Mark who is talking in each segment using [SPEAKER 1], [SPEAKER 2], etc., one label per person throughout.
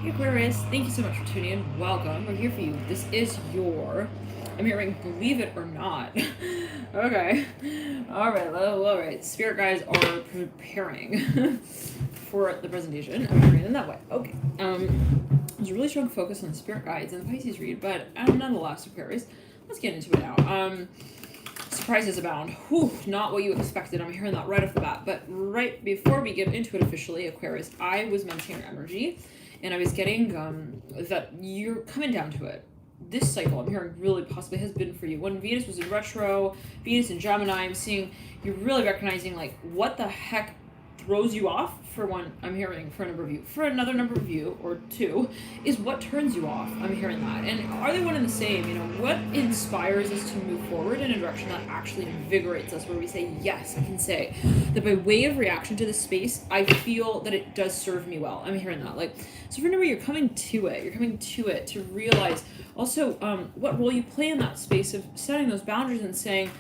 [SPEAKER 1] Hey Aquarius, thank you so much for tuning in. Welcome. We're here for you. This is your, I'm hearing believe it or not. Okay. All right. Spirit guides are preparing for the presentation. I'm hearing in that way. Okay. There's a really strong focus on spirit guides in the Pisces read, but nonetheless, Aquarius, let's get into it now. Surprises abound. Whew, not what you expected. I'm hearing that right off the bat. But right before we get into it officially, Aquarius, I was mentioning your energy, and I was getting that you're coming down to it. This cycle, I'm hearing, really possibly has been for you. When Venus was in retro, Venus in Gemini, I'm seeing you're really recognizing, like, what the heck throws you off, for one, I'm hearing, for a number of you. For another number of you, or two, is what turns you off. I'm hearing that. And are they one and the same? You know, what inspires us to move forward in a direction that actually invigorates us, where we say, yes, I can say that by way of reaction to this space, I feel that it does serve me well. I'm hearing that. Like, so remember, you're coming to it. You're coming to it to realize also what role you play in that space of setting those boundaries and saying,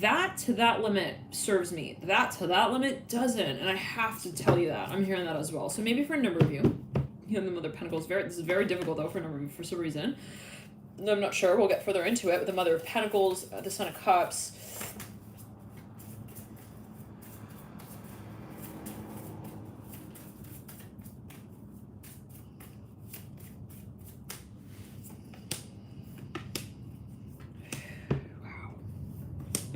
[SPEAKER 1] that to that limit serves me, that to that limit doesn't, and I have to tell you that. I'm hearing that as well. So maybe for a number of you, the Mother of Pentacles, this is very difficult though for a number of you for some reason. I'm not sure, we'll get further into it, with the Mother of Pentacles, the Son of Cups.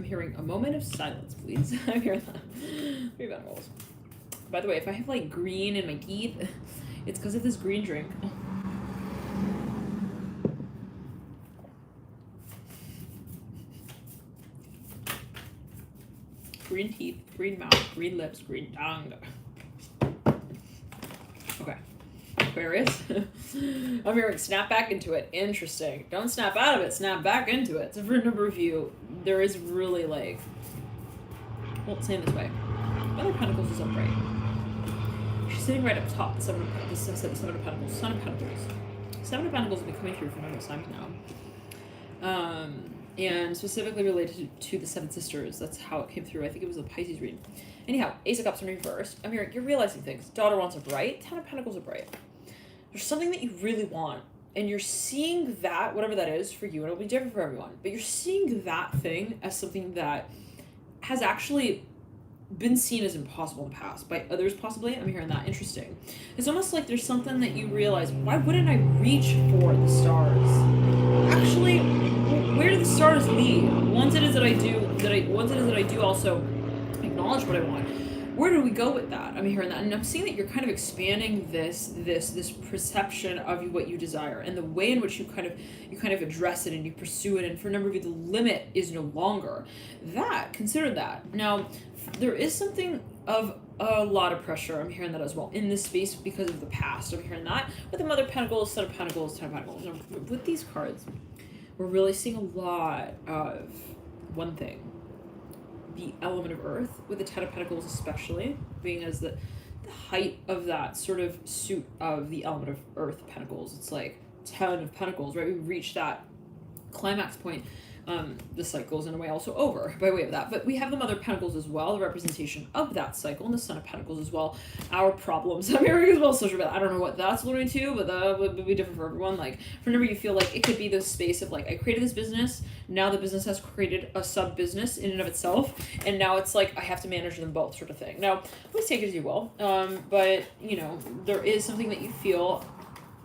[SPEAKER 1] Hearing a moment of silence, please. I'm hearing that. Three Pentacles. By the way, if I have like green in my teeth, it's because of this green drink. Green teeth, green mouth, green lips, green tongue. Okay. Aquarius. I'm hearing snap back into it. Interesting. Don't snap out of it, snap back into it. So for a number of you, there is really like, well, say it this way. Mother of Pentacles is upright. She's sitting right up top, the Seven of Pentacles. Son of Pentacles. Seven of Pentacles will be coming through for another time now. And specifically related to the Seven Sisters. That's how it came through. I think it was a Pisces reading. Anyhow, Ace of Cups in reverse. I'm hearing you're realizing things. Daughter wants a bright. Ten of Pentacles are bright. There's something that you really want, and you're seeing that, whatever that is for you, and it'll be different for everyone, but you're seeing that thing as something that has actually been seen as impossible in the past by others, possibly. I'm hearing that. Interesting. It's almost like there's something that you realize, why wouldn't I reach for the stars? Actually, where do the stars lead? Once it is that I do also acknowledge what I want, where do we go with that? I'm hearing that, and I'm seeing that you're kind of expanding this perception of what you desire, and the way in which you kind of address it and you pursue it. And for a number of you, the limit is no longer that. Consider that. Now, there is something of a lot of pressure. I'm hearing that as well in this space because of the past. I'm hearing that with the Mother of Pentacles, Son of Pentacles, Ten of Pentacles. Now, with these cards, we're really seeing a lot of one thing. The element of earth, with the Ten of Pentacles especially, being as the height of that sort of suit of the element of earth pentacles. It's like Ten of Pentacles, right? We reach that climax point. The cycle is in a way also over by way of that. But we have the Mother of Pentacles as well, the representation of that cycle, and the Son of Pentacles as well. Our problems. I'm hearing as well social media. I don't know what that's alluding to, but that would be different for everyone. Like, for whenever you feel like it could be this space of like, I created this business, now the business has created a sub business in and of itself, and now it's like I have to manage them both, sort of thing. Now, please take it as you will. But you know, there is something that you feel,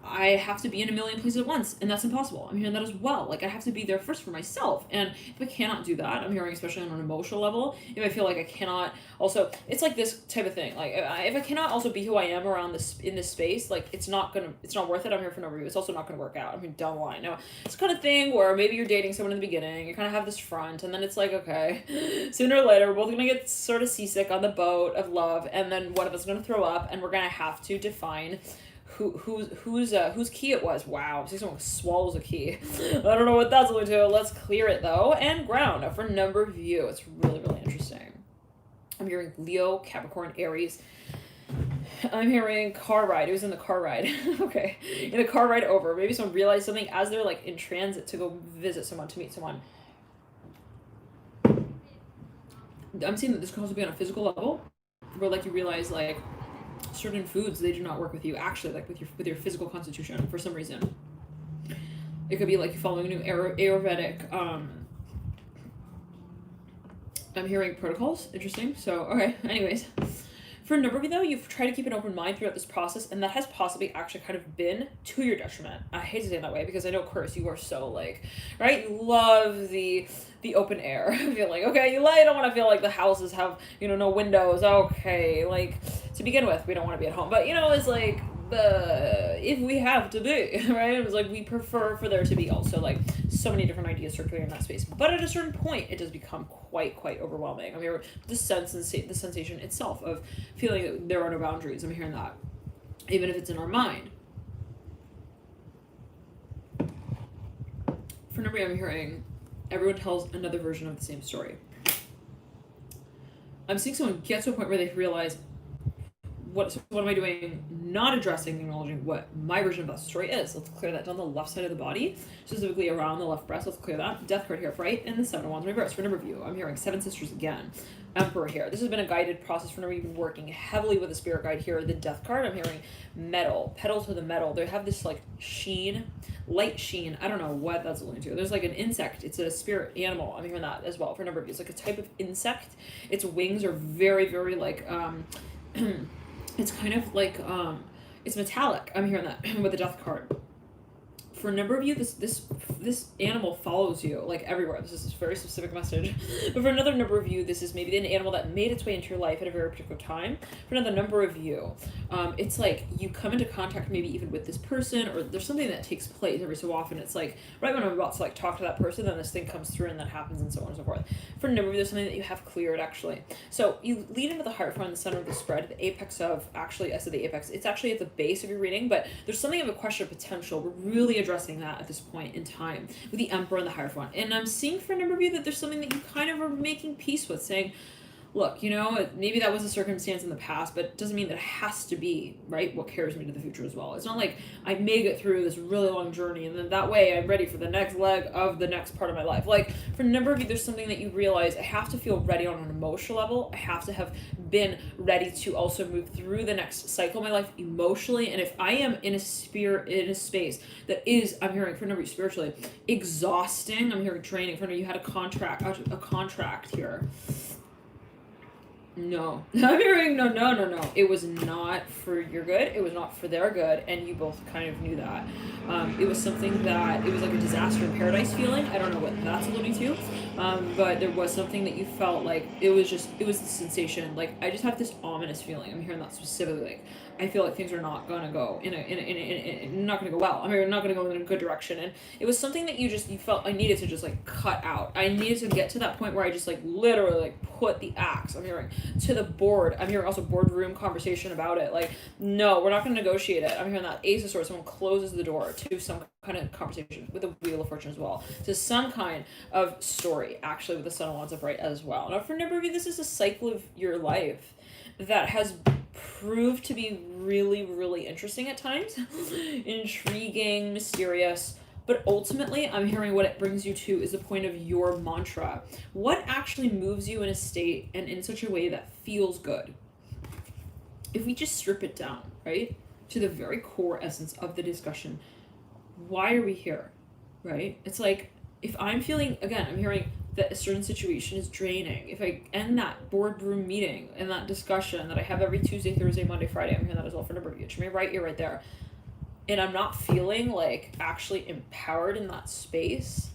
[SPEAKER 1] I have to be in a million places at once, and that's impossible. I'm hearing that as well. Like, I have to be there first for myself, and if I cannot do that, I'm hearing, especially on an emotional level, if I feel like I cannot also, it's like this type of thing. Like, if I cannot also be who I am around this, in this space, like, it's not worth it. I'm here for no reason. It's also not gonna work out. I mean, down the line. Now, it's the kind of thing where maybe you're dating someone in the beginning, you kind of have this front, and then it's like, okay, sooner or later, we're both gonna get sort of seasick on the boat of love, and then one of us is gonna throw up, and we're gonna have to define whose key it was. Wow, I see someone swallows a key. I don't know what that's going to. Let's clear it though, and ground. Now for number of you, it's really, really interesting. I'm hearing Leo, Capricorn, Aries. I'm hearing car ride. It was in the car ride. Okay, in the car ride over. Maybe someone realized something as they're like in transit to go visit someone, to meet someone. I'm seeing that this can also be on a physical level, where like you realize like certain foods, they do not work with you, actually, like with your physical constitution for some reason. It could be like following new Ayurvedic, I'm hearing protocols. Interesting. So, okay, anyways. For a number of you, though, you've tried to keep an open mind throughout this process, and that has possibly actually kind of been to your detriment. I hate to say it that way, because I know, Aquarius, you are so, like, right? You love the open air. I feel like, okay, you don't want to feel like the houses have, no windows. Okay, like, to begin with, we don't want to be at home. But, it's like, if we have to be, right? It was like, we prefer for there to be also, like, so many different ideas circulating in that space. But at a certain point, it does become quite overwhelming. I mean, the sensation itself of feeling that there are no boundaries. I'm hearing that, even if it's in our mind. For number, I'm hearing everyone tells another version of the same story. I'm seeing someone get to a point where they realize, what am I doing? Not addressing, acknowledging what my version of that story is. Let's clear that down the left side of the body, specifically around the left breast. Let's clear that. Death card here, right? And the 7 of Wands reverse. For number of you, I'm hearing 7 sisters again. Emperor here. This has been a guided process for number. You've been working heavily with the spirit guide here. The Death card, I'm hearing metal, pedal to the metal. They have this like sheen, light sheen. I don't know what that's alluding to. There's like an insect. It's a spirit animal. I'm hearing that as well for a number of you. It's like a type of insect. Its wings are very like it's kind of like it's metallic. I'm hearing that with the Death card. For a number of you, this animal follows you like everywhere. This is a very specific message. But for another number of you, this is maybe an animal that made its way into your life at a very particular time. For another number of you, it's like you come into contact maybe even with this person, or there's something that takes place every so often. It's like right when I'm about to like talk to that person, then this thing comes through and that happens and so on and so forth. For a number of you, there's something that you have cleared actually. So you lead into the heart from the center of the spread, the apex of, actually I said the apex, it's actually at the base of your reading, but there's something of a question of potential. We're really addressing that at this point in time with the Emperor and the Hierophant. And I'm seeing for a number of you that there's something that you kind of are making peace with, saying, look, maybe that was a circumstance in the past, but it doesn't mean that it has to be, right, what carries me to the future as well. It's not like I may get through this really long journey and then that way I'm ready for the next leg of the next part of my life. Like, for a number of you, there's something that you realize, I have to feel ready on an emotional level. I have to have been ready to also move through the next cycle of my life emotionally. And if I am in a space that is, I'm hearing for a number of you spiritually, exhausting, I'm hearing training. For a number of you had a contract here. No. I'm hearing no. It was not for your good. It was not for their good. And you both kind of knew that. It was something that, it was like a disaster in paradise feeling. I don't know what that's alluding to. But there was something that you felt like, it was the sensation. Like, I just have this ominous feeling. I'm hearing that specifically. Like, I feel like things are not going to go not going to go well. I mean, not going to go in a good direction. And it was something that you felt I needed to just like cut out. I needed to get to that point where I just like literally like put the axe, I'm hearing, to the board. I'm hearing also boardroom conversation about it. Like, no, we're not going to negotiate it. I'm hearing that Ace of Swords, someone closes the door to some kind of conversation with the Wheel of Fortune as well, to some kind of story, actually, with the Sun of Wands upright as well. Now, for a number of you, this is a cycle of your life that has proved to be really interesting at times, intriguing, mysterious, but ultimately I'm hearing what it brings you to is the point of your mantra. What actually moves you in a state and in such a way that feels good? If we just strip it down, right, to the very core essence of the discussion, why are we here, right? It's like, if I'm feeling, again, I'm hearing that a certain situation is draining. If I end that boardroom meeting and that discussion that I have every Tuesday, Thursday, Monday, Friday, I'm hearing that as well for a number of you. My right ear right there. And I'm not feeling like actually empowered in that space,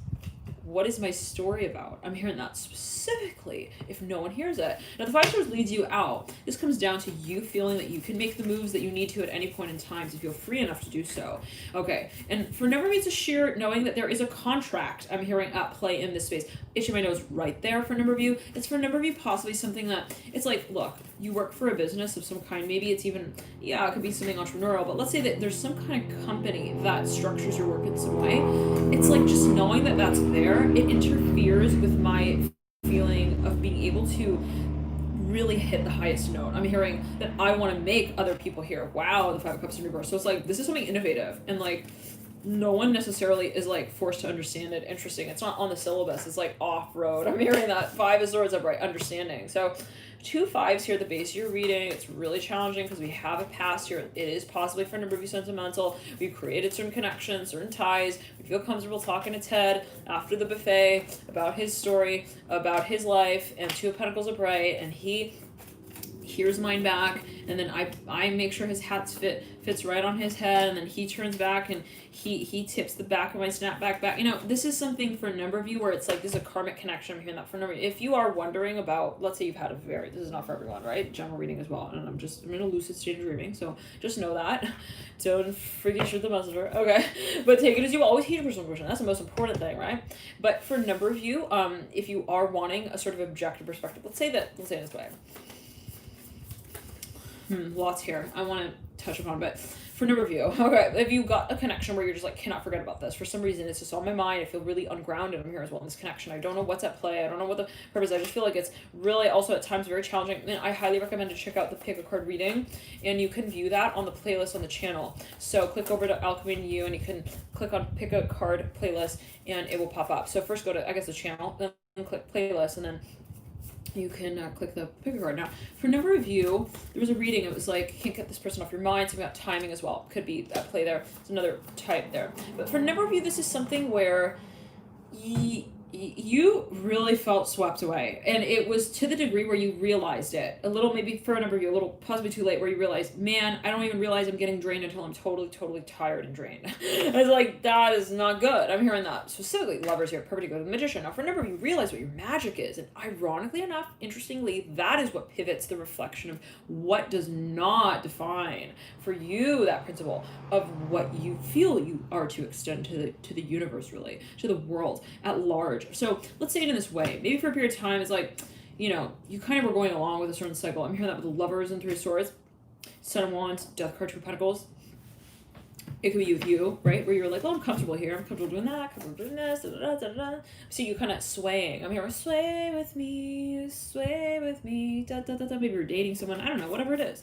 [SPEAKER 1] what is my story about? I'm hearing that specifically if no one hears it. Now, the 5 of Swords leads you out. This comes down to you feeling that you can make the moves that you need to at any point in time to feel free enough to do so. Okay, and for number of you, it's a sheer knowing that there is a contract I'm hearing at play in this space. Itching my nose right there for a number of you. It's for a number of you possibly something that, it's like, look, you work for a business of some kind. Maybe it's even, it could be something entrepreneurial, but let's say that there's some kind of company that structures your work in some way. It's like just knowing that that's there, it interferes with my feeling of being able to really hit the highest note. I'm hearing that I want to make other people hear, wow, the 5 of Cups in reverse. So it's like, this is something innovative. And like, no one necessarily is like forced to understand it. Interesting. It's not on the syllabus. It's like off-road. I'm hearing that 5 of Swords upright, understanding. So 2 5s here at the base of your reading. It's really challenging because we have a past here. It is possibly for a number of you sentimental. We've created certain connections, certain ties. We feel comfortable talking to Ted after the buffet about his story, about his life, and 2 of Pentacles upright, and he hears mine back, and then I make sure his hat fits right on his head, and then he turns back and he tips the back of my snapback back. You know, this is something for a number of you where it's like, this is a karmic connection. I'm hearing that for a number. If you are wondering about, let's say you've had this is not for everyone, right? General reading as well, and I'm in a lucid state of dreaming, so just know that. Don't freaking shoot the messenger, okay? But take it as you always heed your personal version. That's the most important thing, right? But for a number of you, if you are wanting a sort of objective perspective, let's say it this way. Lots here I want to touch upon, but for a number of you, okay, if you got a connection where you're just like, cannot forget about this, for some reason it's just on my mind, I feel really ungrounded, I'm here as well in this connection, I don't know what's at play, I don't know what the purpose, I just feel like it's really also at times very challenging, and I highly recommend to check out the pick a card reading, and you can view that on the playlist on the channel. So click over to Alchemy and You, and you can click on pick a card playlist, and it will pop up. So first go to, I guess, the channel, then click playlist, and then you can click the pick a card. Now, for a number of you, there was a reading, it was like, can't get this person off your mind, something about timing as well. Could be at play there. It's another type there. But for a number of you, this is something where you really felt swept away, and it was to the degree where you realized it a little, maybe for a number of you a little possibly too late, where you realized, man, I don't even realize I'm getting drained until I'm totally tired and drained. It's like, that is not good. I'm hearing that specifically Lovers here, perfect go to the Magician. Now for a number of you, realize what your magic is, and ironically enough, interestingly, that is what pivots the reflection of what does not define for you that principle of what you feel you are to extend to the universe, really, to the world at large. So let's say it in this way. Maybe for a period of time, it's like, you know, you kind of were going along with a certain cycle. I'm hearing that with the Lovers and 3 of Swords, Son of Wands, Death card, 2 of Pentacles. It could be with you, right? Where you're like, oh, I'm comfortable here. I'm comfortable doing that. Comfortable doing this. Da, da, da, da, da. So you kind of swaying. I'm here, sway with me, da, da, da, da. Maybe you're dating someone. I don't know, whatever it is.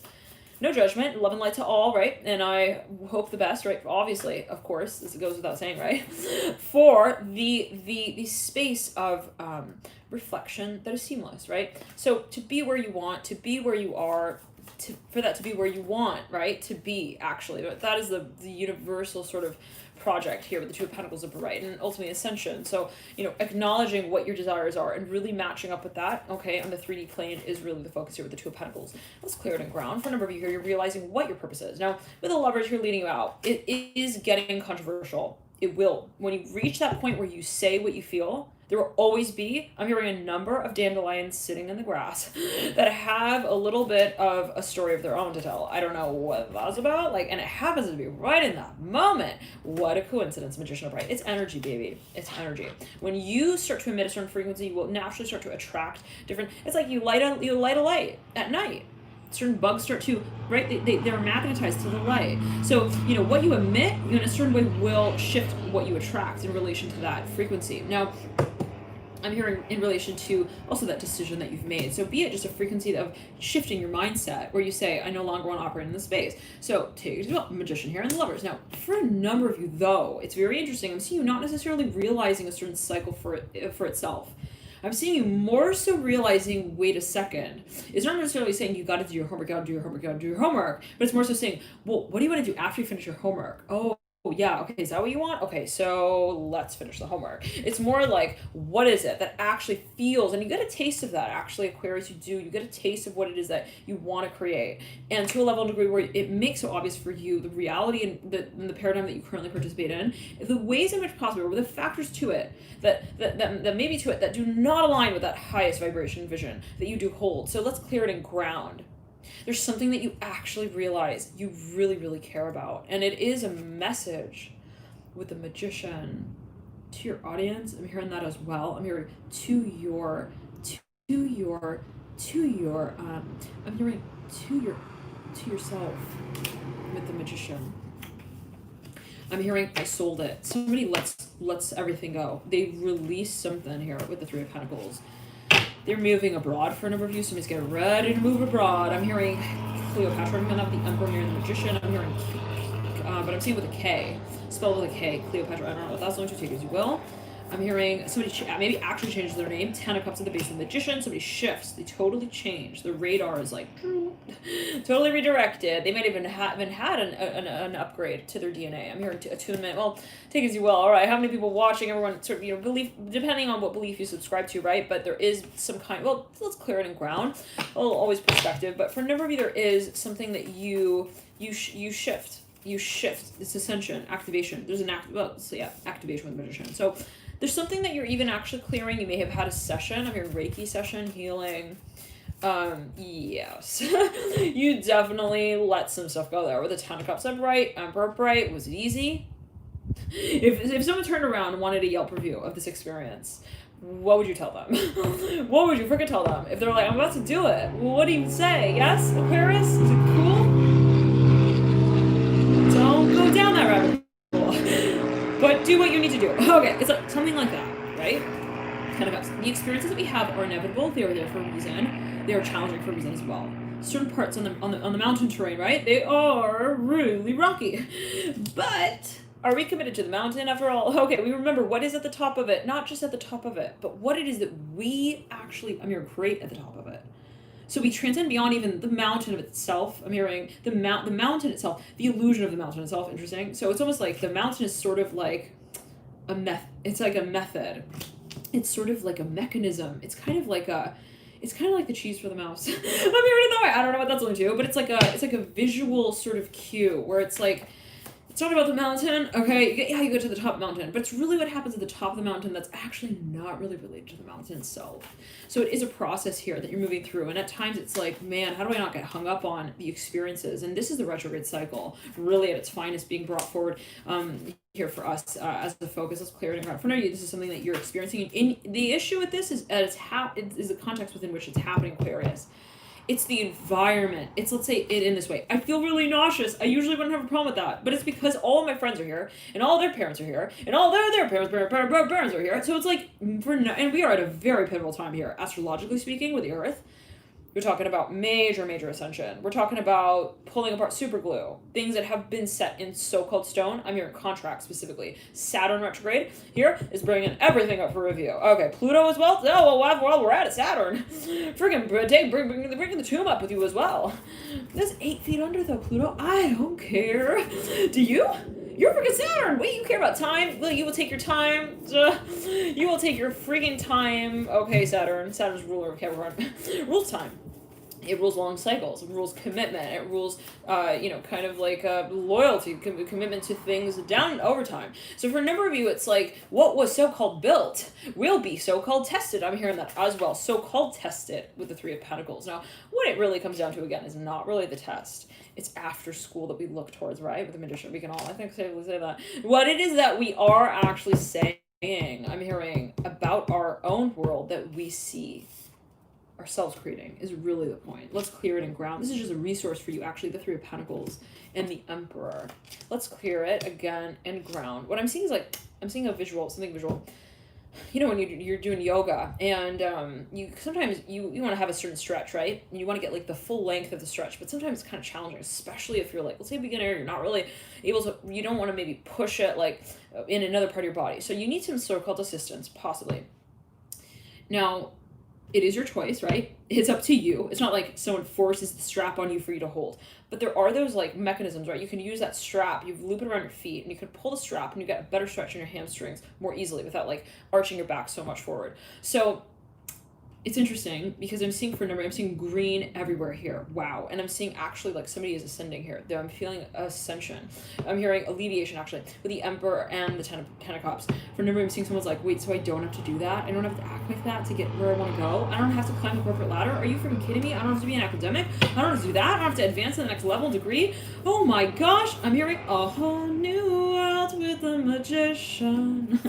[SPEAKER 1] No judgment, love and light to all, right? And I hope the best, right? Obviously, of course, this goes without saying, right? For the space of reflection that is seamless, right? So to be where you want, to be where you are, for that to be where you want, right? To be, actually. That is the universal sort of project here with the 2 of Pentacles upright, and ultimately Ascension. So, you know, acknowledging what your desires are and really matching up with that, okay, on the 3D plane is really the focus here with the 2 of Pentacles. Let's clear it and ground. For a number of you here, you're realizing what your purpose is. Now, with the Lovers here leading you out, it is getting controversial. It will. When you reach that point where you say what you feel, there will always be, I'm hearing a number of dandelions sitting in the grass that have a little bit of a story of their own to tell. I don't know what that's about, like, and it happens to be right in that moment. What a coincidence, Magician upright. It's energy, baby. It's energy. When you start to emit a certain frequency, you will naturally start to attract different, it's like you light a light at night. Certain bugs start to, right, they're magnetized to the light. So, you know, what you emit, in a certain way will shift what you attract in relation to that frequency. Now, I'm hearing in relation to also that decision that you've made. So be it just a frequency of shifting your mindset where you say, I no longer want to operate in this space. So take it as Magician here and the Lovers. Now, for a number of you, though, it's very interesting. I'm seeing you not necessarily realizing a certain cycle for itself. I'm seeing you more so realizing, wait a second. It's not necessarily saying you got to do your homework, got to do your homework, got to do your homework, but it's more so saying, well, what do you want to do after you finish your homework? Oh, yeah, okay, is that what you want? Okay, so let's finish the homework. It's more like, what is it that actually feels, and you get a taste of that, actually, Aquarius, you get a taste of what it is that you want to create. And to a level and degree where it makes so obvious for you, the reality and the paradigm that you currently participate in, the ways in which possible, or the factors to it, that maybe to it, that do not align with that highest vibration vision that you do hold. So let's clear it and ground. There's something that you actually realize you really, really care about. And it is a message with the Magician to your audience. I'm hearing that as well. I'm hearing I'm hearing to yourself with the Magician. I'm hearing I sold it. Somebody lets everything go. They release something here with the 3 of Pentacles. They're moving abroad for a number of you. Somebody's getting ready to move abroad. I'm hearing Cleopatra. I'm hearing the Emperor, I'm hearing the Magician. I'm hearing but I'm seeing with a K, spelled with a K, Cleopatra. I don't know what that's going to take as you will. I'm hearing somebody maybe actually changes their name. 10 of Cups at the base of the Magician. Somebody shifts. They totally change. The radar is like totally redirected. They might even have had an upgrade to their DNA. I'm hearing attunement. Well, take it as you will. All right, how many people watching? Everyone sort of, belief, depending on what belief you subscribe to, right? But there is some kind. Well, let's clear it in ground. Always perspective. But for a number of you, there is something that you shift. You shift. It's ascension, activation. There's an activation with the Magician. So there's something that you're even actually clearing. You may have had a session. I'm hearing Reiki session, healing. Yes. You definitely let some stuff go there. With the 10 of Cups upright, Emperor upright. Was it easy? If someone turned around and wanted a Yelp review of this experience, what would you tell them? What would you freaking tell them? If they're like, I'm about to do it, well, what do you say? Yes, Aquarius? Is it cool? Don't go down that rabbit hole. But do what you need to do. Okay, it's like something like that, right? 10 of Cups. The experiences that we have are inevitable. They are there for a reason. They are challenging for a reason as well. Certain parts on the mountain terrain, right? They are really rocky. But are we committed to the mountain after all? Okay, we remember what is at the top of it. Not just at the top of it, but what it is that we actually, create at the top of it. So we transcend beyond even the mountain of itself. I'm hearing the mountain itself, the illusion of the mountain itself. Interesting. So it's almost like the mountain is sort of like a it's like a method. It's sort of like a mechanism. It's kind of like the cheese for the mouse. I'm hearing it that way. I don't know what that's going to, but it's like a visual sort of cue where it's like, it's not about the mountain, okay? Yeah, you go to the top of the mountain, but it's really what happens at the top of the mountain that's actually not really related to the mountain itself. So it is a process here that you're moving through, and at times it's like, man, how do I not get hung up on the experiences? And this is the retrograde cycle, really at its finest, being brought forward here for us as the focus. Let's clear it. For now, this is something that you're experiencing. And the issue with this is is the context within which it's happening, Aquarius. It's the environment. It's, let's say it in this way. I feel really nauseous. I usually wouldn't have a problem with that. But it's because all of my friends are here, and all their parents are here, and all their parents are here. So it's like, and we are at a very pivotal time here, astrologically speaking, with the Earth. We're talking about major ascension. We're talking about pulling apart super glue, things that have been set in so-called stone. I'm here in contract specifically. Saturn retrograde here is bringing everything up for review. Okay, Pluto as well. Oh, well, while we're at it, Saturn. Freaking bringing the tomb up with you as well. That's 8 feet under though, Pluto. I don't care. Do you? You're freaking Saturn. Wait, you care about time? Well, you will take your time. You will take your freaking time. Okay, Saturn. Saturn's ruler of Capricorn. Rules time. It rules long cycles. It rules commitment. It rules, kind of like loyalty, commitment to things down over time. So for a number of you, it's like what was so-called built will be so-called tested. I'm hearing that as well. So-called tested with the 3 of Pentacles. Now, what it really comes down to, again, is not really the test. It's after school that we look towards, right? With the Magician, we can all, I think, safely say that. What it is that we are actually saying, I'm hearing about our own world that we see ourselves creating is really the point. Let's clear it in ground. This is just a resource for you, actually, the 3 of Pentacles and the Emperor. Let's clear it again in ground. What I'm seeing is like, I'm seeing something visual. You know, when you're doing yoga and you sometimes you want to have a certain stretch, right? And you want to get like the full length of the stretch, but sometimes it's kind of challenging, especially if you're like, let's say a beginner, you're not really able to, you don't want to maybe push it like in another part of your body. So you need some so-called assistance, possibly. Now, it is your choice, right? It's up to you. It's not like someone forces the strap on you for you to hold. But there are those like mechanisms, right? You can use that strap, you loop it around your feet, and you can pull the strap and you get a better stretch in your hamstrings more easily without like arching your back so much forward. So it's interesting because I'm seeing green everywhere here. Wow. And I'm seeing actually like somebody is ascending here. There I'm feeling ascension. I'm hearing alleviation actually with the Emperor and the 10 of Cups. For a number, I'm seeing someone's like, wait, so I don't have to do that? I don't have to act like that to get where I want to go? I don't have to climb a corporate ladder? Are you freaking kidding me? I don't have to be an academic? I don't have to do that? I don't have to advance to the next level degree? Oh my gosh. I'm hearing a whole new world with the Magician.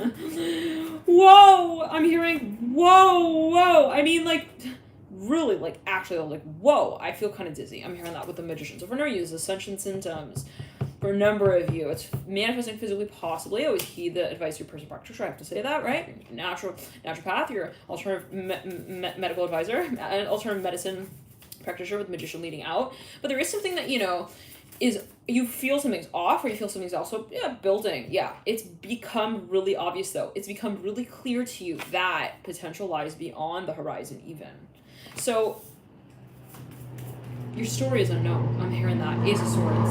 [SPEAKER 1] Whoa. I'm hearing whoa. I mean, like, really, like, actually, like, whoa, I feel kind of dizzy. I'm hearing that with the Magician. So for number of you, ascension symptoms. For a number of you, it's manifesting physically, possibly. Always heed the advice of your person practitioner. I have to say that, right? Naturopath, your alternative medical advisor, and alternative medicine practitioner with Magician leading out. But there is something that, is you feel something's off, or you feel something's also building. Yeah, it's become really obvious though. It's become really clear to you that potential lies beyond the horizon even. So your story is unknown. I'm hearing that. Ace of Swords.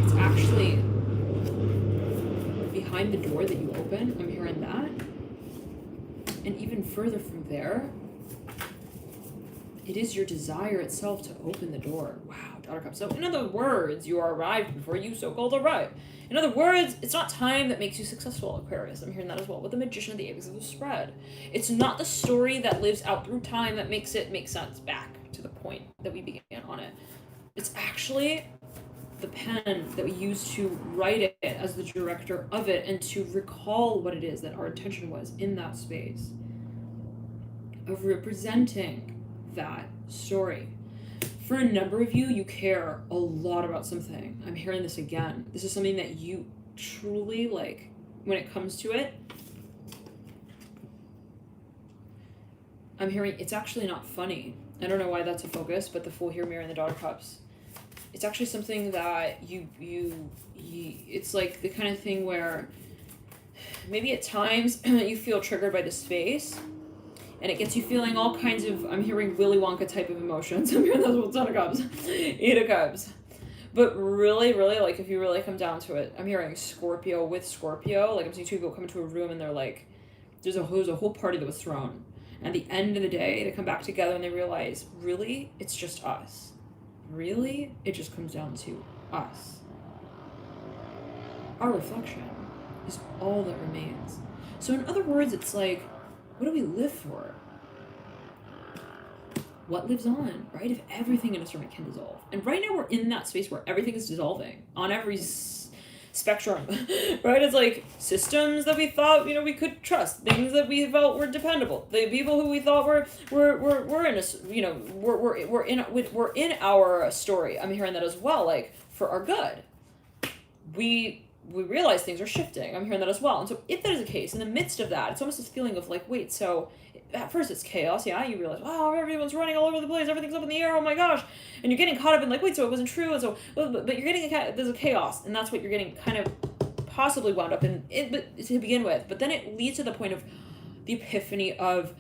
[SPEAKER 1] It's actually behind the door that you open. I'm hearing that. And even further from there, it is your desire itself to open the door. Wow, Daughter Cup. So in other words, you are arrived before you so-called arrive. In other words, it's not time that makes you successful, Aquarius. I'm hearing that as well with the Magician of the Apex of the Spread. It's not the story that lives out through time that makes it make sense back to the point that we began on it. It's actually the pen that we use to write it as the director of it and to recall what it is that our intention was in that space of representing that story. For a number of you, you care a lot about something. I'm hearing this again. This is something that you truly like when it comes to it. I'm hearing it's actually not funny. I don't know why that's a focus, but the Fool here, Mirror, and the Daughter Cups. It's actually something that you it's like the kind of thing where maybe at times you feel triggered by the space. And it gets you feeling all kinds of, I'm hearing Willy Wonka type of emotions. I'm hearing those with Ten of Cups, Eight of Cups. But really, really, like, if you really come down to it, I'm hearing Scorpio with Scorpio. Like, I'm seeing two people come into a room and they're like, there's a whole party that was thrown. And at the end of the day, they come back together and they realize, really, it's just us. Really, it just comes down to us. Our reflection is all that remains. So in other words, it's like, what do we live for? What lives on, right? If everything in a sermon can dissolve. And right now we're in that space where everything is dissolving on every spectrum, right? It's like systems that we thought, we could trust, things that we felt were dependable, the people who we thought were in a, we're in our story. I'm hearing that as well, like for our good. We realize things are shifting. I'm hearing that as well. And so if that is the case, in the midst of that, it's almost this feeling of like, wait, so at first it's chaos. Yeah, you realize, wow, everyone's running all over the place. Everything's up in the air. Oh my gosh. And you're getting caught up in like, wait, so it wasn't true. And so, but you're getting, there's a chaos. And that's what you're getting kind of possibly wound up in to begin with. But then it leads to the point of the epiphany of,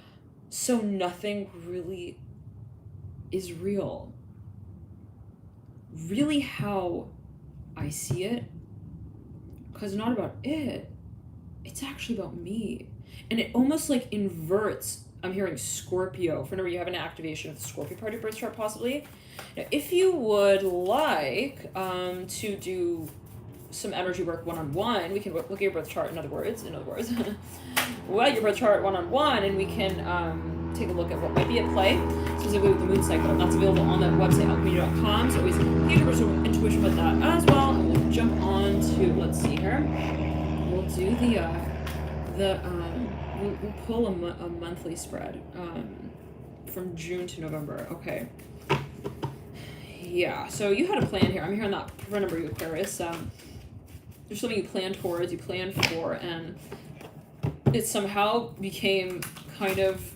[SPEAKER 1] so nothing really is real. Really how I see it. Because it's not about it, it's actually about me. And it almost like inverts, I'm hearing Scorpio. For whenever you have an activation of the Scorpio part of your birth chart, possibly. Now, if you would like to do some energy work one-on-one, we can look at your birth chart, in other words, well, your birth chart one-on-one, and we can take a look at what might be at play, specifically with the moon cycle. That's available on the website, alchemy.com, so always get your personal intuition with that as well. And we'll jump on to, let's see here, we'll do we'll pull a monthly spread from June to November. Okay. Yeah, so you had a plan here. I'm hearing that for a number of you, Aquarius. There's something you planned towards, you planned for, and it somehow became kind of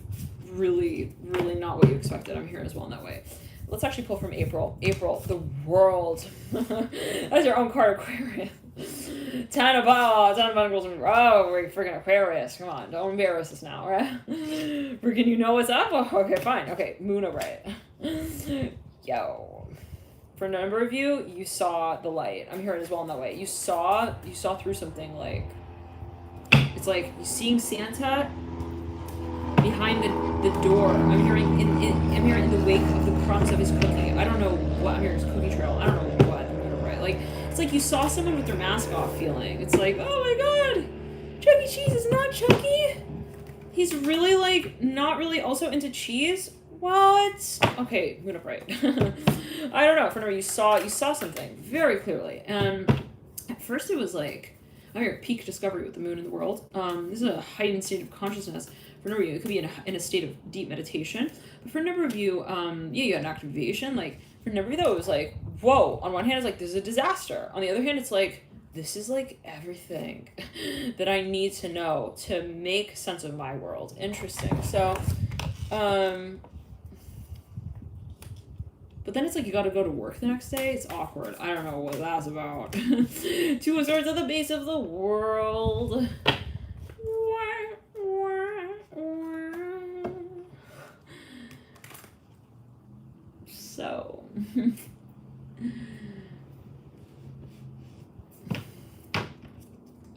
[SPEAKER 1] really, really not what you expected. I'm hearing as well in that way. Let's actually pull from April. April, the world. That's your own card, Aquarius. Ten of Pentacles. Oh, we're freaking Aquarius. Come on, don't embarrass us now, right? Freaking, you know what's up? Oh, okay, fine. Okay, Moon, right. Yo. For a number of you, you saw the light. I'm hearing as well in that way. You saw through something, like, it's like you seeing Santa behind the door. I'm hearing in the wake of the crumbs of his cookie. I don't know what I'm hearing, his cookie trail. I don't know what I'm hearing, right. Like, it's like you saw someone with their mask off feeling. It's like, oh my god, Chuck E. Cheese is not Chucky. He's really like not really also into cheese. What? Okay, Moon upright. I don't know. For now, you saw something very clearly, and at first it was like, I'm here at peak discovery with the moon in the world. This is a heightened state of consciousness. For a number of you, it could be in a state of deep meditation. But for a number of you, you had an activation. Like, for a number of you, though, it was like, whoa. On one hand, it's like, this is a disaster. On the other hand, it's like, this is like everything that I need to know to make sense of my world. Interesting. So, But then it's like you got to go to work the next day. It's awkward. I don't know what that's about. Two of Swords at the base of the world. So.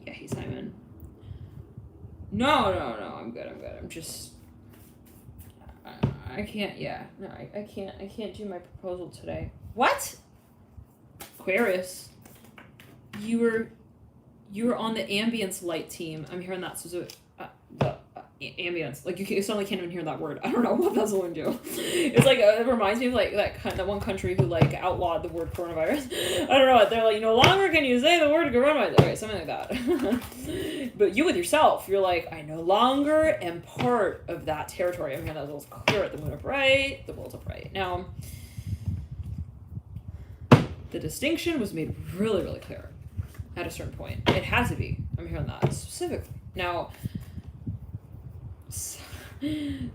[SPEAKER 1] Yeah, hey Simon. No, I'm good. I'm just. I can't. Yeah, no, I can't do my proposal today. What? Aquarius, you were on the ambience light team. I'm hearing that. So the ambience, like you suddenly can't even hear that word. I don't know what that's going to do. It's like it reminds me of like that one country who like outlawed the word coronavirus. I don't know what they're like. No longer can you say the word coronavirus. Okay, something like that. But you with yourself, you're like, I no longer am part of that territory. I'm hearing that was clear at the moon upright, the world's upright. Now, the distinction was made really, really clear at a certain point. It has to be. I'm hearing that specifically. Now,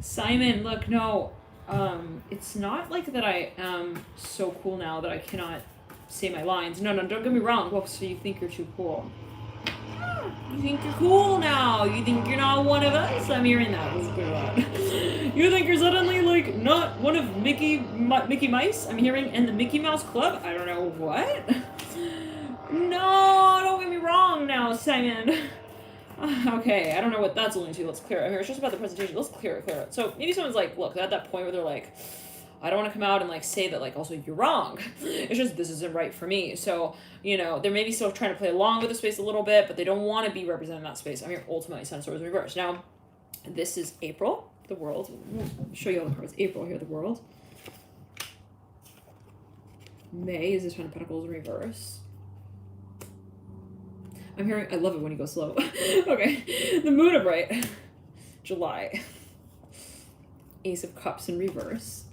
[SPEAKER 1] Simon, look, no, it's not like that I am so cool now that I cannot say my lines. No, don't get me wrong. Well, so you think you're too cool. You think you're cool now. You think you're not one of us. I'm hearing that. Let's clear that. You think you're suddenly like not one of Mickey Mice. I'm hearing in the Mickey Mouse Club. I don't know what. No, don't get me wrong now, Simon. Okay, I don't know what that's alluding to. Let's clear it. It's just about the presentation. Let's clear it. So maybe someone's like, look, at that point where they're like, I don't want to come out and like say that like also you're wrong. It's just this isn't right for me. So, you know, they're maybe still trying to play along with the space a little bit, but they don't want to be representing that space. I'm here ultimately Sun Swords reverse. Now, this is April, the world. I'll show you all the cards. April here, the world. May is this Ten of Pentacles in reverse. I'm hearing, I love it when you go slow. Okay, the moon upright. July. Ace of Cups in reverse.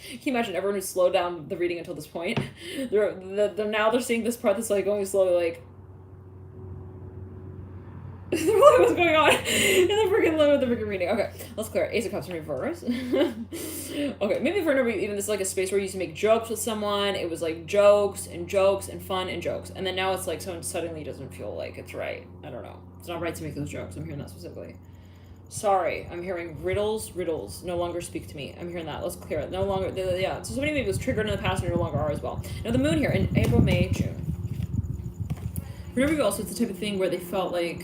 [SPEAKER 1] Can you imagine everyone who slowed down the reading until this point? They're seeing this part that's like going slowly, like what's going on in the freaking reading. Okay, let's clear it. Ace of Cups in reverse. Okay, maybe for number even this is like a space where you used to make jokes with someone. It was like jokes and fun and jokes, and then now it's like someone suddenly doesn't feel like it's right. I don't know. It's not right to make those jokes. I'm hearing that specifically. Sorry, I'm hearing riddles no longer speak to me. I'm hearing that. Let's clear it. No longer, yeah. So somebody maybe was triggered in the past and no longer are as well. Now the moon here in April, May, June. Remember you also, it's the type of thing where they felt like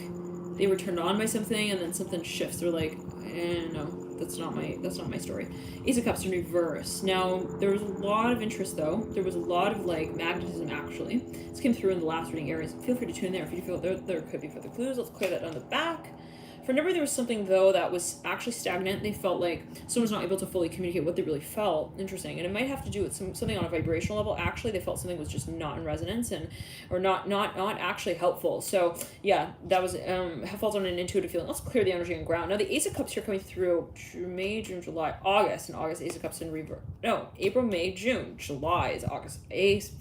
[SPEAKER 1] they were turned on by something and then something shifts. They're like, no, that's not my story. Ace of Cups in reverse. Now, there was a lot of interest though. There was a lot of like magnetism actually. This came through in the last reading areas. Feel free to tune in there if you feel there could be further clues. Let's clear that on the back. For a number, there was something, though, that was actually stagnant. They felt like someone's not able to fully communicate what they really felt. Interesting. And it might have to do with something on a vibrational level. Actually, they felt something was just not in resonance or not actually helpful. So, yeah, that was felt on an intuitive feeling. Let's clear the energy and ground. Now, the Ace of Cups here coming through May, June, July, August. And August, Ace of Cups in reverse. No, April, May, June. July is August. Ace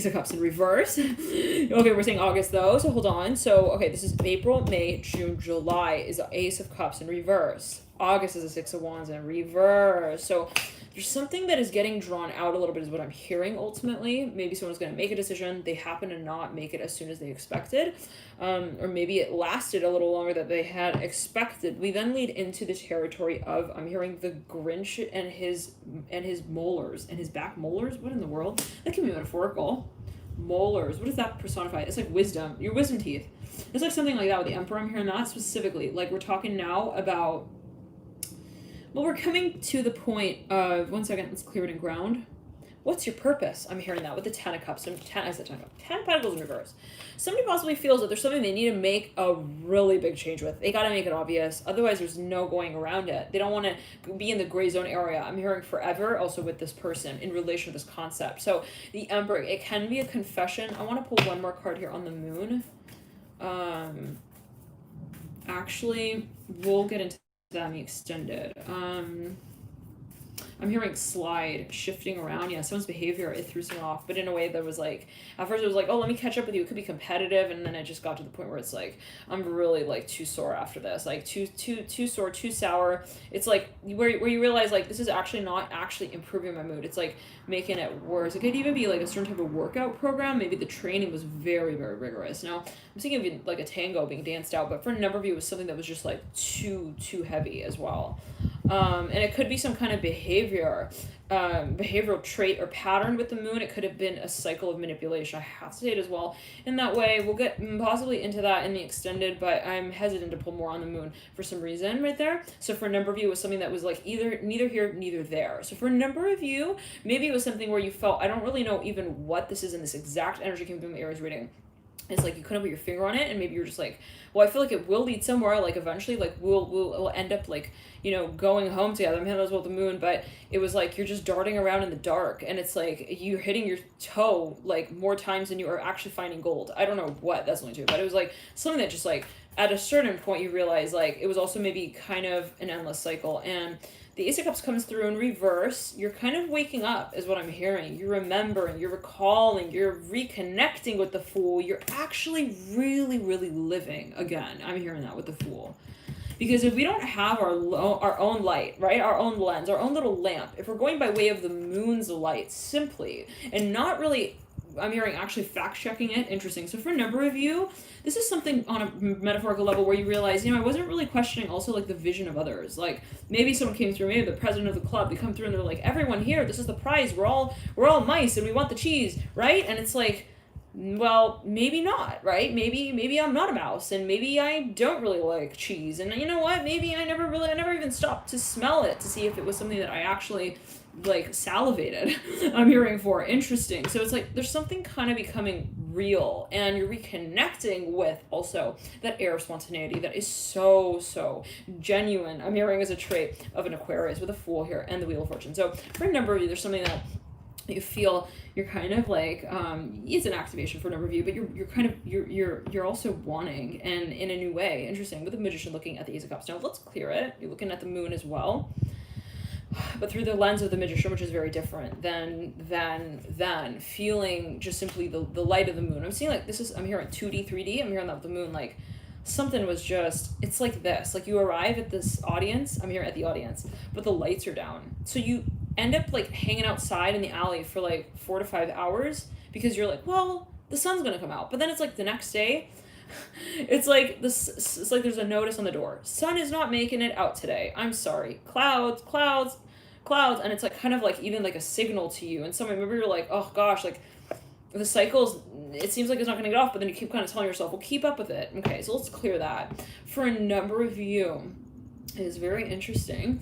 [SPEAKER 1] of Cups in reverse. Okay, we're saying August though, so hold on. So, okay, this is April, May, June, July is the Ace of Cups in reverse. August is the Six of Wands in reverse. So there's something that is getting drawn out a little bit is what I'm hearing ultimately. Maybe someone's going to make a decision. They happen to not make it as soon as they expected. Or maybe it lasted a little longer than they had expected. We then lead into the territory of, I'm hearing the Grinch and his molars and his back molars. What in the world? That can be metaphorical. Molars. What does that personify? It's like wisdom. Your wisdom teeth. It's like something like that with the Emperor. I'm hearing that specifically. Like we're talking now about. Well, we're coming to the point of, one second, let's clear it in ground. What's your purpose? I'm hearing that with the Ten of Cups. Ten of Pentacles in reverse. Somebody possibly feels that there's something they need to make a really big change with. They got to make it obvious. Otherwise, there's no going around it. They don't want to be in the gray zone area. I'm hearing forever also with this person in relation to this concept. So the Emperor, it can be a confession. I want to pull one more card here on the moon. Actually, we'll get into that in the extended. I'm I'm hearing slide, shifting around. Yeah, someone's behavior, it threw someone off, but in a way that was like, at first it was like, oh, let me catch up with you. It could be competitive, and then it just got to the point where it's like, I'm really like too sore after this, like too sore, too sour. It's like where you realize like this is actually not actually improving my mood. It's like making it worse. It could even be like a certain type of workout program. Maybe the training was very, very rigorous. Now I'm thinking of like a tango being danced out, but for a number of you, it was something that was just like too heavy as well. And it could be some kind of behavioral trait or pattern with the moon. It could have been a cycle of manipulation. I have to say it as well. In that way, we'll get possibly into that in the extended, but I'm hesitant to pull more on the moon for some reason right there. So for a number of you, it was something that was like neither here, neither there. So for a number of you, maybe it was something where you felt, I don't really know even what this is, and this exact energy came through the Aries reading. It's like you couldn't put your finger on it, and maybe you're just like, well, I feel like it will lead somewhere, like eventually, like we'll end up like, you know, going home together. I'm having as well with the moon, but it was like you're just darting around in the dark, and it's like you're hitting your toe like more times than you are actually finding gold. I don't know what that's only to, but it was like something that just like at a certain point you realize like it was also maybe kind of an endless cycle. And the Ace of Cups comes through in reverse. You're kind of waking up is what I'm hearing. You're remembering, you're recalling, you're reconnecting with the Fool. You're actually really, really living again. I'm hearing that with the Fool. Because if we don't have our own light, right, our own lens, our own little lamp, if we're going by way of the moon's light simply, and not really, I'm hearing actually fact-checking it, interesting. So for a number of you, this is something on a metaphorical level where you realize, you know, I wasn't really questioning also like the vision of others. Like maybe someone came through, maybe the president of the club, they come through and they're like, everyone here, this is the prize, we're all mice and we want the cheese, right? And it's like, well, maybe not, right? Maybe I'm not a mouse, and maybe I don't really like cheese, and you know what? Maybe I never even stopped to smell it to see if it was something that I actually like salivated. I'm hearing for interesting. So it's like there's something kind of becoming real, and you're reconnecting with also that air of spontaneity that is so genuine. I'm hearing as a trait of an Aquarius with a Fool here and the Wheel of Fortune. So for a number of you, there's something that you feel you're kind of like it's an activation for a number of you, but you're also wanting, and in a new way. Interesting with the Magician looking at the Ace of Cups. Now let's clear it. You're looking at the moon as well, but through the lens of the Magician, which is very different than feeling just simply the light of the moon. I'm seeing like I'm hearing 2D, 3D. I'm hearing that with the moon, like something was just, it's like this, like you arrive at this audience, I'm here at the audience, but the lights are down. So you end up like hanging outside in the alley for like 4 to 5 hours because you're like, well, the sun's gonna come out. But then it's like the next day, it's like it's like there's a notice on the door. Sun is not making it out today. I'm sorry. Clouds. And it's like kind of like even like a signal to you. And maybe you're like, oh gosh, like the cycles, it seems like it's not going to get off, but then you keep kind of telling yourself, well, keep up with it. Okay, so let's clear that. For a number of you, it is very interesting.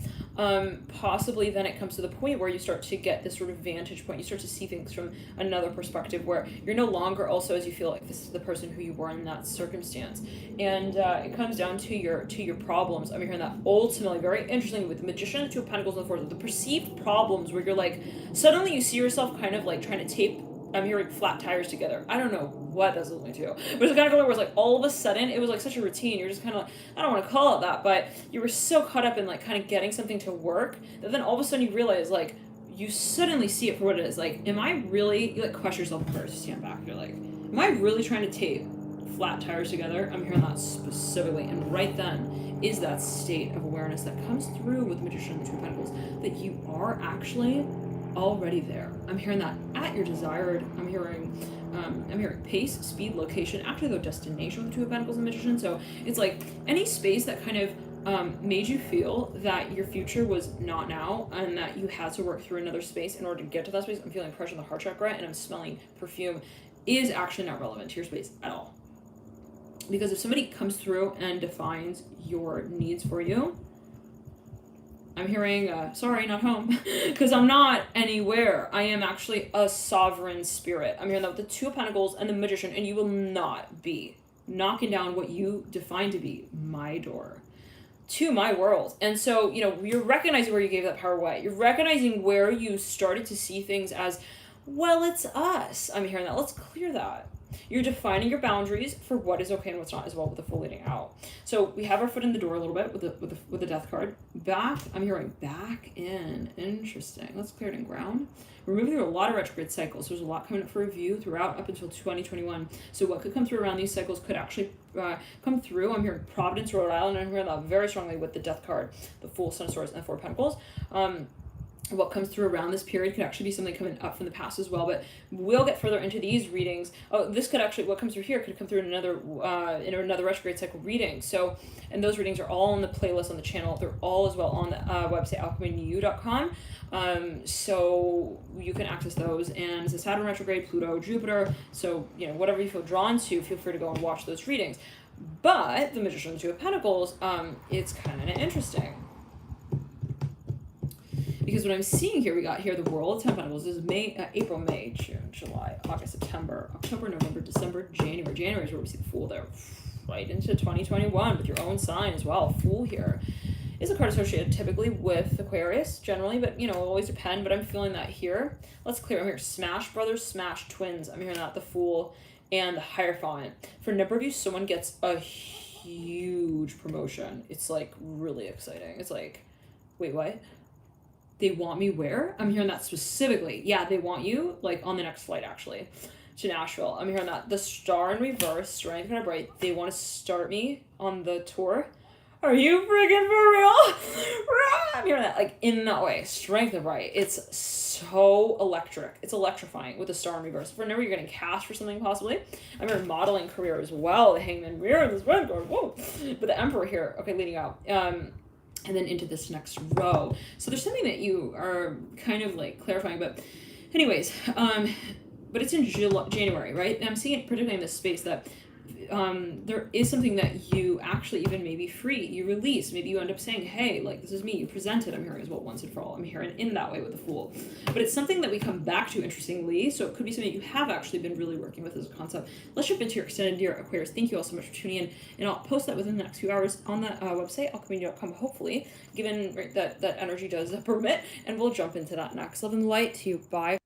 [SPEAKER 1] Possibly then it comes to the point where you start to get this sort of vantage point. You start to see things from another perspective where you're no longer also, as you feel like this is the person who you were in that circumstance. And it comes down to your problems. I'm hearing that ultimately very interesting with the Magician, the Two of Pentacles, and the Four, the perceived problems where you're like, suddenly you see yourself kind of like trying to tape, I'm hearing flat tires together. I don't know what that's looking to. But it's kind of where it's like all of a sudden it was like such a routine. You're just kind of like, I don't want to call it that, but you were so caught up in like kind of getting something to work that then all of a sudden you realize like you suddenly see it for what it is. Like, am I really, you like question yourself first, you stand back, you're like, am I really trying to tape flat tires together? I'm hearing that specifically. And right then is that state of awareness that comes through with Magician and the Two of Pentacles that you are actually already there. I'm hearing that at your desired. I'm hearing pace, speed, location, actually though destination with the Two of Pentacles and Magician. So it's like any space that kind of made you feel that your future was not now and that you had to work through another space in order to get to that space. I'm feeling pressure in the heart chakra and I'm smelling perfume is actually not relevant to your space at all. Because if somebody comes through and defines your needs for you, I'm hearing, sorry, not home, because I'm not anywhere. I am actually a sovereign spirit. I'm hearing that with the Two of Pentacles and the Magician, and you will not be knocking down what you define to be my door to my world. And so, you know, you're recognizing where you gave that power away. You're recognizing where you started to see things as, well, it's us. I'm hearing that. Let's clear that. You're defining your boundaries for what is okay and what's not as well with the Fool leading out. So we have our foot in the door a little bit with the Death card. Back, I'm hearing back in. Interesting. Let's clear it in ground. We're moving through a lot of retrograde cycles. There's a lot coming up for review throughout up until 2021. So what could come through around these cycles could actually come through. I'm hearing Providence, Rhode Island, and I'm hearing that very strongly with the Death card, the Fool, Son of Swords, and the Four of Pentacles. What comes through around this period could actually be something coming up from the past as well, but we'll get further into these readings. Oh, this could actually, what comes through here could come through in another retrograde cycle reading. So, and those readings are all on the playlist on the channel. They're all as well on the website, alchemyneu.com. So you can access those, and it's a Saturn retrograde, Pluto, Jupiter. So, you know, whatever you feel drawn to, feel free to go and watch those readings. But the Magician, the Two of Pentacles, it's kind of interesting. Because what I'm seeing here, we got here the World, 10 Pentacles. This is April, May, June, July, August, September, October, November, December, January. January is where we see the Fool there. Right into 2021 with your own sign as well. Fool here is a card associated typically with Aquarius, generally, but, you know, it'll always depend. But I'm feeling that here. Let's clear. I'm here. Smash Brothers, Smash Twins. I'm hearing that, the Fool and the Hierophant. For a number of you, someone gets a huge promotion. It's, like, really exciting. It's like, wait, what? They want me where? I'm hearing that specifically. Yeah, they want you, like, on the next flight, actually, to Nashville. I'm hearing that. The Star in reverse, strength kind of bright. They want to start me on the tour. Are you freaking for real? I'm hearing that, like, in that way. Strength of right. It's so electric. It's electrifying with the Star in reverse. For now, you're getting cast for something, possibly. I'm hearing modeling career as well. The Hangman Mirror in this red card. Whoa. But the Emperor here, okay, leading out. And then into this next row. So there's something that you are kind of like clarifying, but anyways, but it's in January, right? And I'm seeing it particularly in this space that there is something that you actually even maybe free, you release, maybe you end up saying, hey, like, this is me, you present it, I'm hearing as well once and for all. I'm hearing in that way with the Fool. But it's something that we come back to, interestingly, so it could be something you have actually been really working with as a concept. Let's jump into your extended year, Aquarius. Thank you all so much for tuning in, and I'll post that within the next few hours on the website, alchemy.com, hopefully, given that energy does permit, and we'll jump into that next. Love and light to you. Bye.